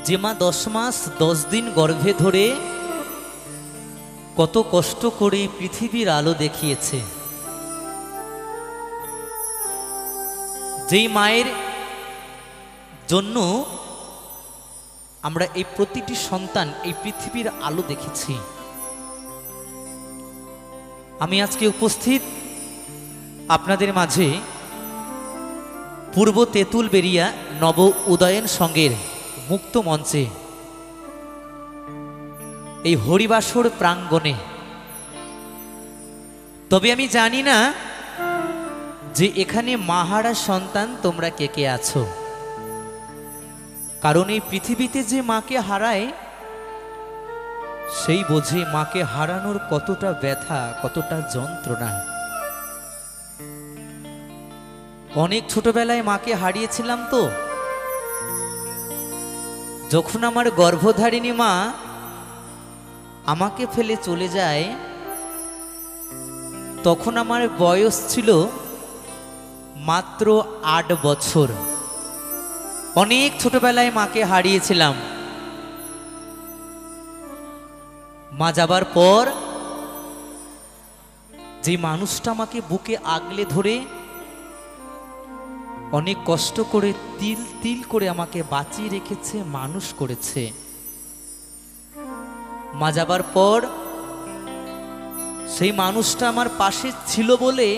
যে মা 10 মাস 10 দিন গর্ভে ধরে কত কষ্ট করে পৃথিবীর আলো দেখিয়েছে, যেই মায়ের জন্য আমরা এই প্রতিটি সন্তান এই পৃথিবীর আলো দেখেছি। আমি আজকে উপস্থিত আপনাদের মাঝে পূর্ব তেঁতুল বেরিয়া নব উদয়ন সঙ্গের মুক্ত মঞ্চে এই হরিবাসর প্রাঙ্গণে। তবে আমি জানি না যে এখানে মাহারা সন্তান তোমরা কে কে আছো, কারণ এই পৃথিবীতে যে মাকে হারায় সেই বোঝে মাকে হারানোর কতটা ব্যথা, কতটা যন্ত্রণা। অনেক ছোটবেলায় মাকে হারিয়েছিলাম, তো যখন আমার গর্ভধারিণী মা আমাকে ফেলে চলে যায় তখন আমার বয়স ছিল মাত্র 8 বছর। অনেক ছোটবেলায় মাকে হারিয়েছিলাম। মা যাবার পর যে মানুষটা আমাকে বুকে আগলে ধরে অনেক কষ্ট করে তিল তিল করে আমাকে বাঁচিয়ে রেখেছে, মানুষ করেছে, মা যাবার পর সেই মানুষটা আমার পাশে ছিল বলে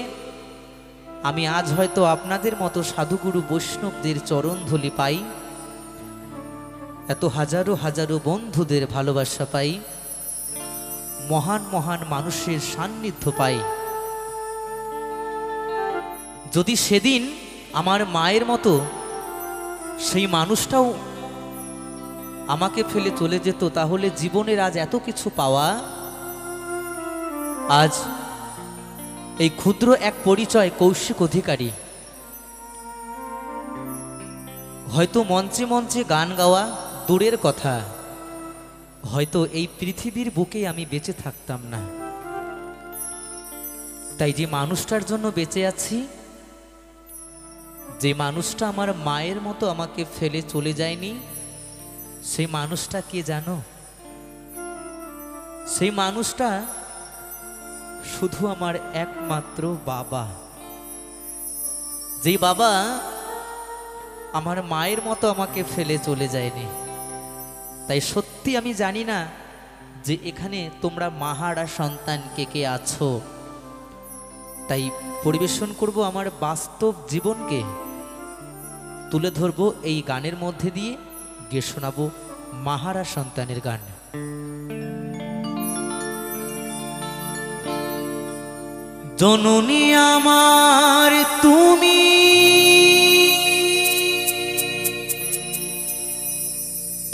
আমি আজ হয়তো আপনাদের মতো সাধুগুরু বৈষ্ণবদের চরণধুলি পাই, এত হাজারো হাজারো বন্ধুদের ভালোবাসা পাই, মহান মহান মানুষের সান্নিধ্য পাই। যদি সেদিন আমার মায়ের মতো সেই মানুষটাও আমাকে ফেলে চলে যেত, তাহলে জীবনের আজ এত কিছু পাওয়া, আজ এই ক্ষুদ্র এক পরিচয় কৌশিক অধিকারী, হয়তো মঞ্চে মঞ্চে গান গাওয়া দূরের কথা, হয়তো এই পৃথিবীর বুকে আমি বেঁচে থাকতাম না। তাই যে মানুষটার জন্য বেঁচে আছি, যে মানুষটা আমার মায়ের মতো আমাকে ফেলে চলে যায়নি, সেই মানুষটা কে জানো? সেই মানুষটা শুধু আমার একমাত্র বাবা। যেই বাবা আমার মায়ের মতো আমাকে ফেলে চলে যায়নি। তাই সত্যি আমি জানি না যে এখানে তোমরা মাহারা সন্তান কে কে আছো। তাই পরিবেশন করব আমার বাস্তব জীবনকে তুলে ধরবো এই গানের মধ্যে দিয়ে, গিয়ে শোনাবো মাহারা সন্তানের গান। জননী আমার তুমি,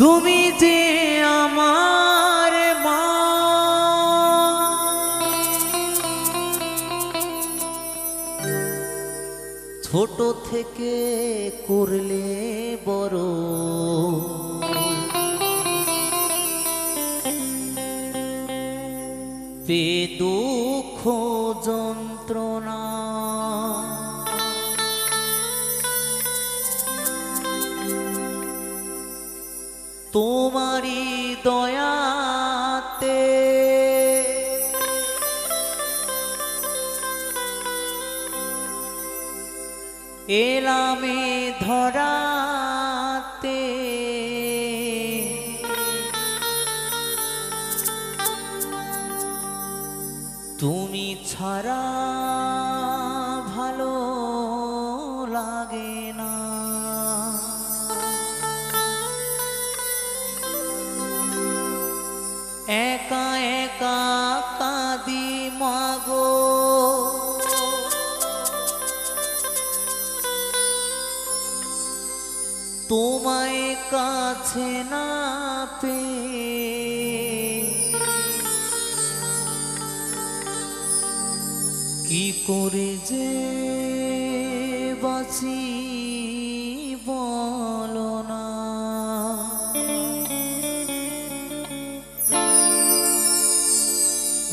তুমি যে আমার মা, ছোট থেকে করলে বড়, পে দুঃখ যন্ত্রণা, তোমারি দয়াতে এলামে ধরাতে, তুমি ছাড়া ভালো লাগে না, একা একা কাঁদি মাগো, তোমায় কাছে না পেয়ে কি করে যে বাঁচি বলো না।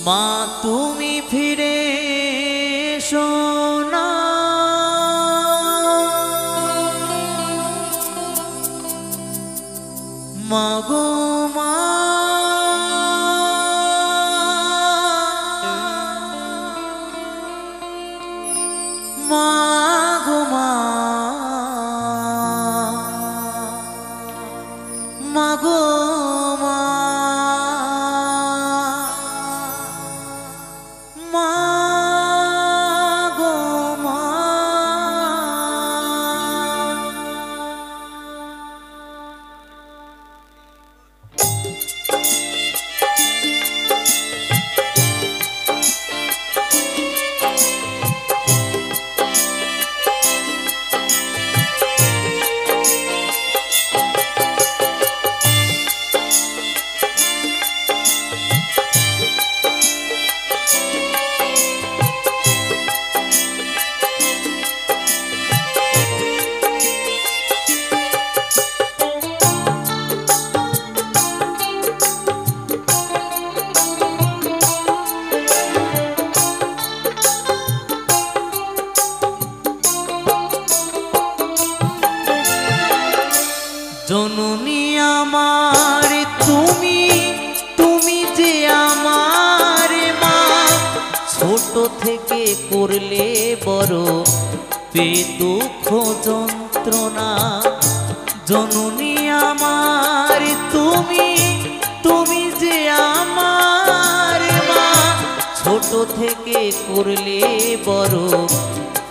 মা তুমি ফিরে এসো না, মাগো মা মাগো মা মাগো মা মাগো মা জননী আমার তুমি তুমি যে আমার মা ছোট থেকে করলে বড় পে দুঃখ যন্ত্রণা জননী আমার তুমি তুমি যে আমার মা ছোট থেকে করলে বড়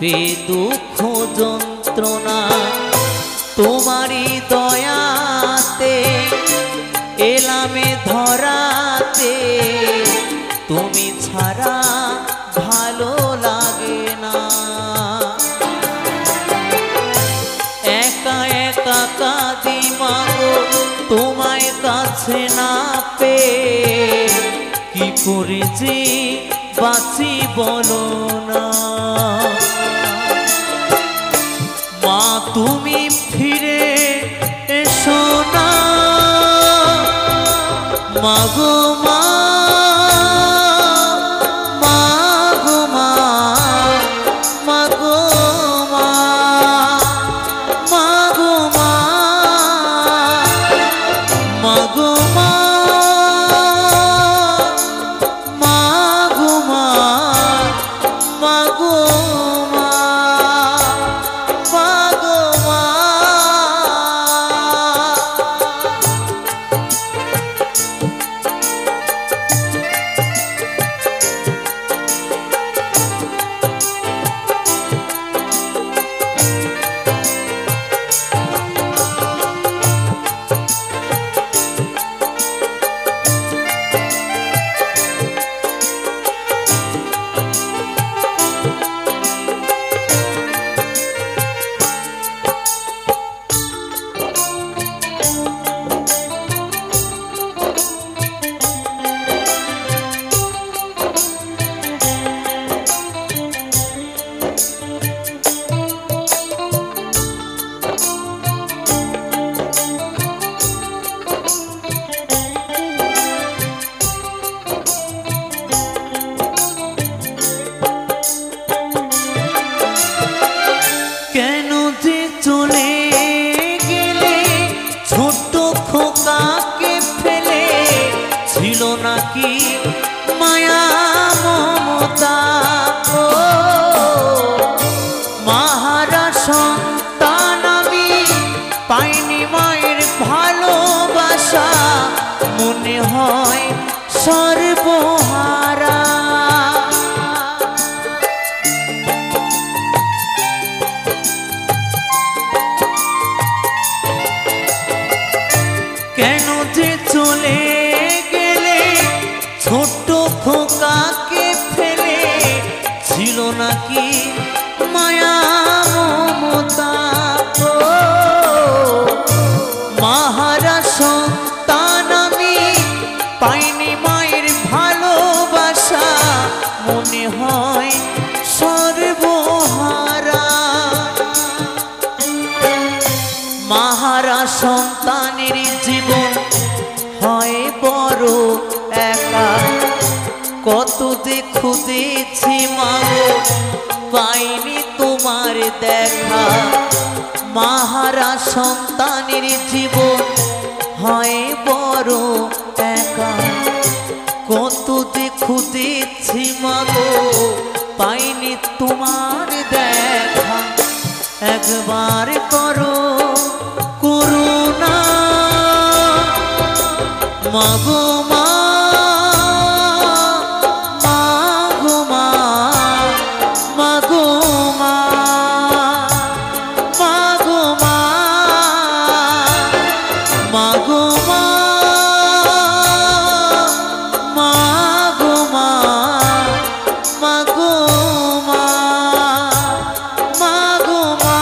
পে দুঃখ যন্ত্রণা তোমারি দয়াতে এলামে ধরাতে তুমি ছাড়া ভালো লাগে না একা একা কাঁদি মাগো তোমায় কাছে না পেয়ে কি করে যে বাঁচি বলো না মা তুমি ফিরে এসো না মাগো মা মাগো মা মাগো মা মাগো মা মাগো মা মাগো মা মাগো নাকি মায়া মমতা ও মাহারা সন্তান আমি পাইনি মায়ের ভালোবাসা মনে হয় সর্বহারা কেন যে চলে ছোট্ট খোকাকে ফেলে ছিল নাকি মায়া মমতা ও মাহারা সন্তান আমি পাইনি মায়ের ভালোবাসা মনে হয় সর্বহারা মাহারা সন্তানের জীবন হয় বড় একা কত যে খুঁজেছি মাগো পাইনি তোমার দেখা মাহারা সন্তানের জীবন হয় একবার করো করুণা মাগো মা মাগো মা মাগো মা মাগো মা মাগো মা মাগো মা মাগো মা মাগো মা।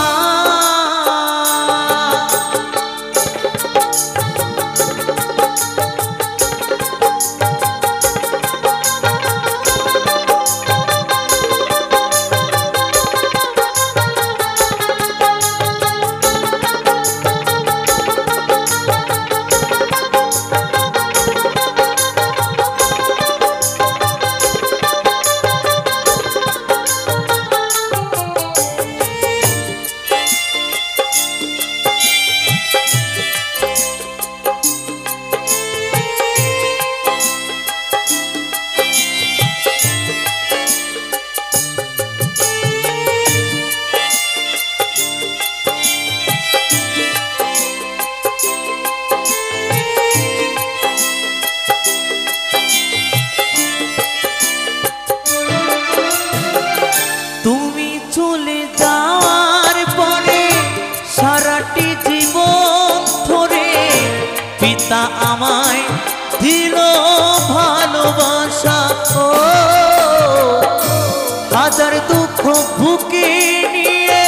চলে যাওয়ার পরে সারাটি জীবন ধরে পিতা আমায় দিল ভালোবাসা ও হাজার দুঃখ বুকে নিয়ে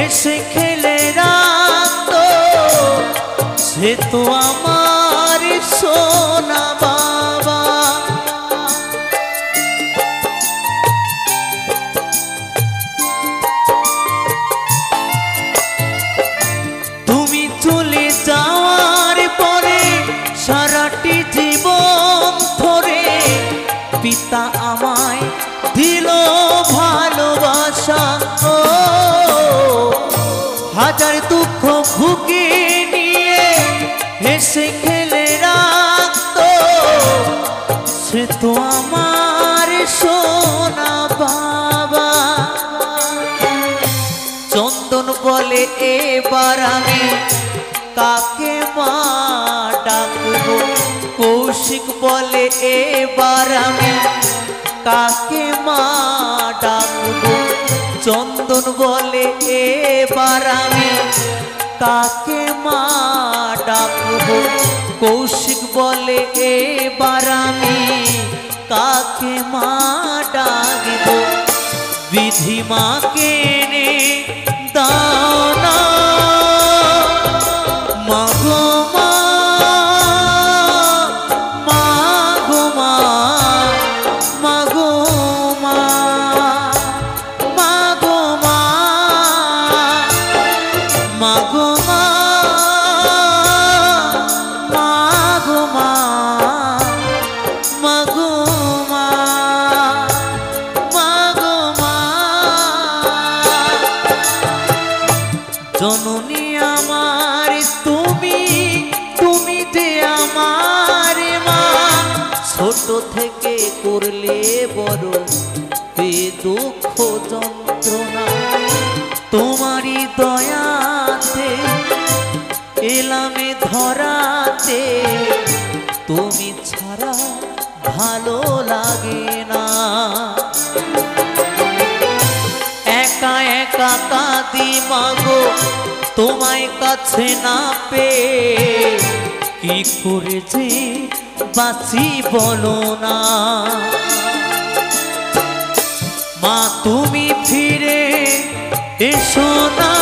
এসে খেলে রাখতো সে তো আমার সোনা বাবা। চলে যাওয়ার পরে সারাটি জীবন ধরে পিতা আমায় দিল ভালোবাসা ও হাজার দুঃখ বুকে নিয়ে হেসে খেলে রাখতো সে তো আমার সোনা বাবা। চন্দন বলে এবার আমি কাকে মা ডাকবো, কৌশিক বলে এবার আমি কাকে মা ডাকবো, চন্দন বলে এবার আমি কাকে মা ডাকবো, কৌশিক বলে এবার আমি কাকে মা ডাকবো। বিধি মাকে নে দাও না মাগো মা মাগো মা মাগো মা মাগো মা মাগো মা মাগো মা মাগো মা মাগো মা। জননী আমার তুমি তুমি যে আমার মা, ছোট থেকে করলে বড় এ দুঃখ যন্ত্রণা, তোমারই দয়াতে এলামে ধরাতে, তুমি ছাড়া ভালো লাগে না। একা একা কাঁদি মাগো তোমায় কাছে না পেয়ে, কি করে যে বাঁচি বলো না। মা তুমি ফিরে এসো না